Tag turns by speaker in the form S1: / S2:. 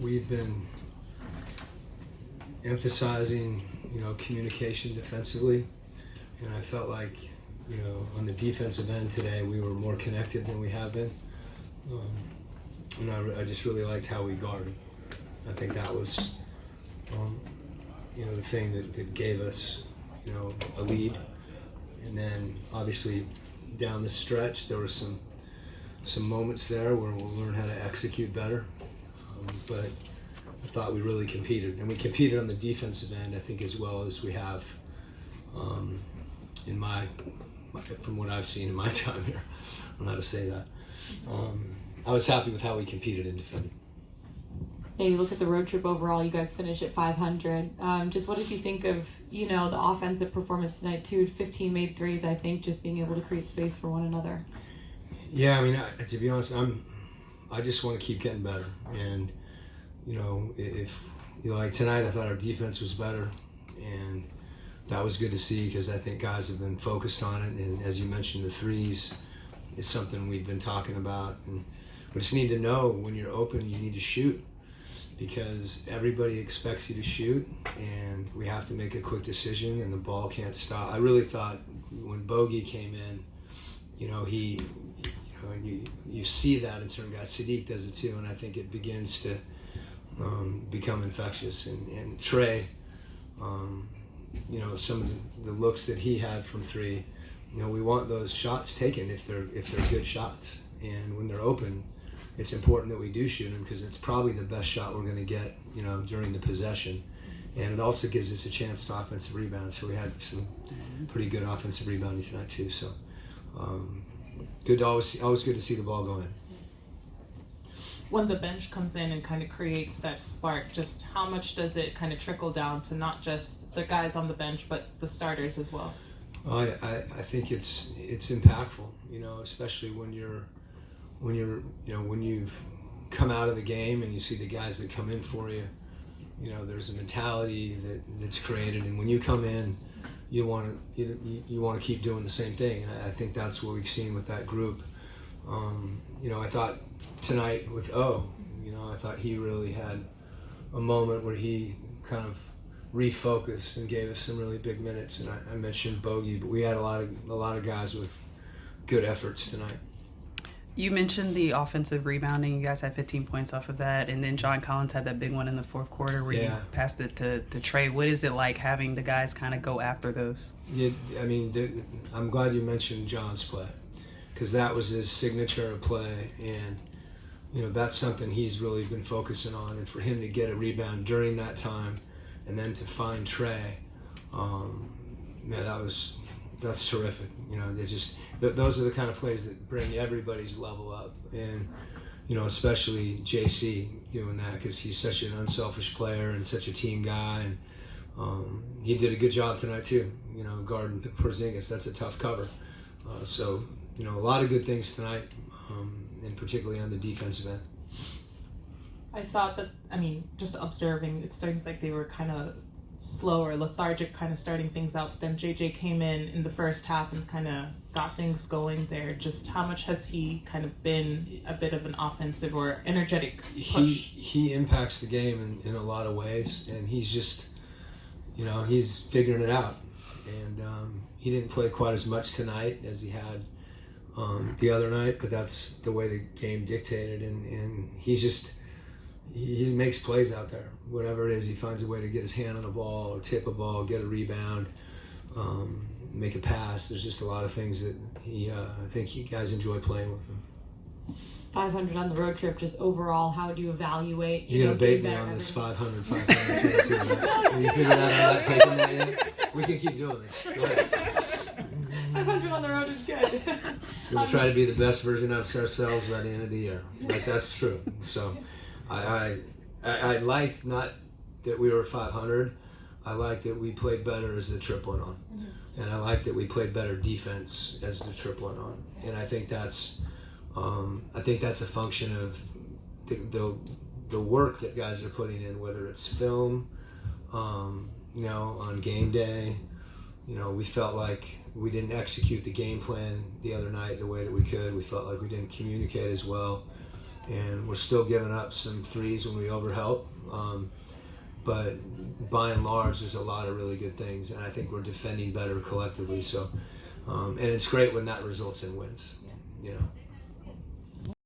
S1: we've been emphasizing, communication defensively, and I felt like, on the defensive end today, we were more connected than we have been. And I just really liked how we guarded. I think that was, the thing that gave us, a lead. And then obviously down the stretch, there were some moments there where we'll learn how to execute better. But I thought we really competed, and we competed on the defensive end, I think, as well as we have from what I've seen in my time here. I don't know how to say that. I was happy with how we competed in defending.
S2: Yeah, you look at the road trip overall, you guys finished at 500. Just what did you think of, the offensive performance tonight too? 15 made threes, I think, just being able to create space for one another.
S1: Yeah, to be honest, I just want to keep getting better. And, if like tonight, I thought our defense was better, and that was good to see because I think guys have been focused on it. And as you mentioned, the threes is something we've been talking about. And we just need to know when you're open, you need to shoot, because everybody expects you to shoot, and we have to make a quick decision, and the ball can't stop. I really thought when Bogey came in, he, and you see that in certain guys. Sadiq does it too, and I think it begins to become infectious. And Trey, some of the looks that he had from three, we want those shots taken if they're good shots, and when they're open, it's important that we do shoot them because it's probably the best shot we're going to get, during the possession. And it also gives us a chance to offensive rebound. So we had some pretty good offensive rebounding tonight too. So good, always good to see the ball go in.
S3: When the bench comes in and kind of creates that spark, just how much does it kind of trickle down to not just the guys on the bench, but the starters as well?
S1: Well, I think it's impactful, especially when you've come out of the game and you see the guys that come in for you. There's a mentality that's created, and when you come in, you want to keep doing the same thing. And I think that's what we've seen with that group. I thought tonight with I thought he really had a moment where he kind of refocused and gave us some really big minutes. And I mentioned Bogey, but we had a lot of guys with good efforts tonight.
S4: You mentioned the offensive rebounding. You guys had 15 points off of that. And then John Collins had that big one in the fourth quarter where you passed it to Trey. What is it like having the guys kind of go after those?
S1: Yeah, I'm glad you mentioned John's play, because that was his signature play. And, that's something he's really been focusing on. And for him to get a rebound during that time and then to find Trey, that's terrific. Those are the kind of plays that bring everybody's level up, and especially JC doing that because he's such an unselfish player and such a team guy, and he did a good job tonight too. Guarding Porzingis, that's a tough cover. So a lot of good things tonight, and particularly on the defensive end.
S3: I thought that, just observing, it seems like they were kind of slower, lethargic, kind of starting things out. But then JJ came in the first half and kind of got things going there. Just how much has he kind of been a bit of an offensive or energetic push?
S1: He impacts the game in a lot of ways, and he's just, he's figuring it out. And he didn't play quite as much tonight as he had the other night, but that's the way the game dictated. And he makes plays out there. Whatever it is, he finds a way to get his hand on a ball or tip a ball, get a rebound, make a pass. There's just a lot of things that I think you guys enjoy playing with him.
S2: 500 on the road trip, just overall, how do you evaluate?
S1: You're going to bait me on this 500 too, right? Have you figured out I'm not taking that yet? We can keep doing it. Go ahead.
S2: 500 on the road is good.
S1: We'll try to be the best version of ourselves by the end of the year. Like, that's true. So I liked not that we were 500. I liked that we played better as the trip went on. Mm-hmm. And I liked that we played better defense as the trip went on. And I think that's a function of the work that guys are putting in, whether it's film, on game day. We felt like we didn't execute the game plan the other night the way that we could. We felt like we didn't communicate as well. and we're still giving up some threes when we overhelp. But by and large, there's a lot of really good things, and I think we're defending better collectively. So, and it's great when that results in wins. You know.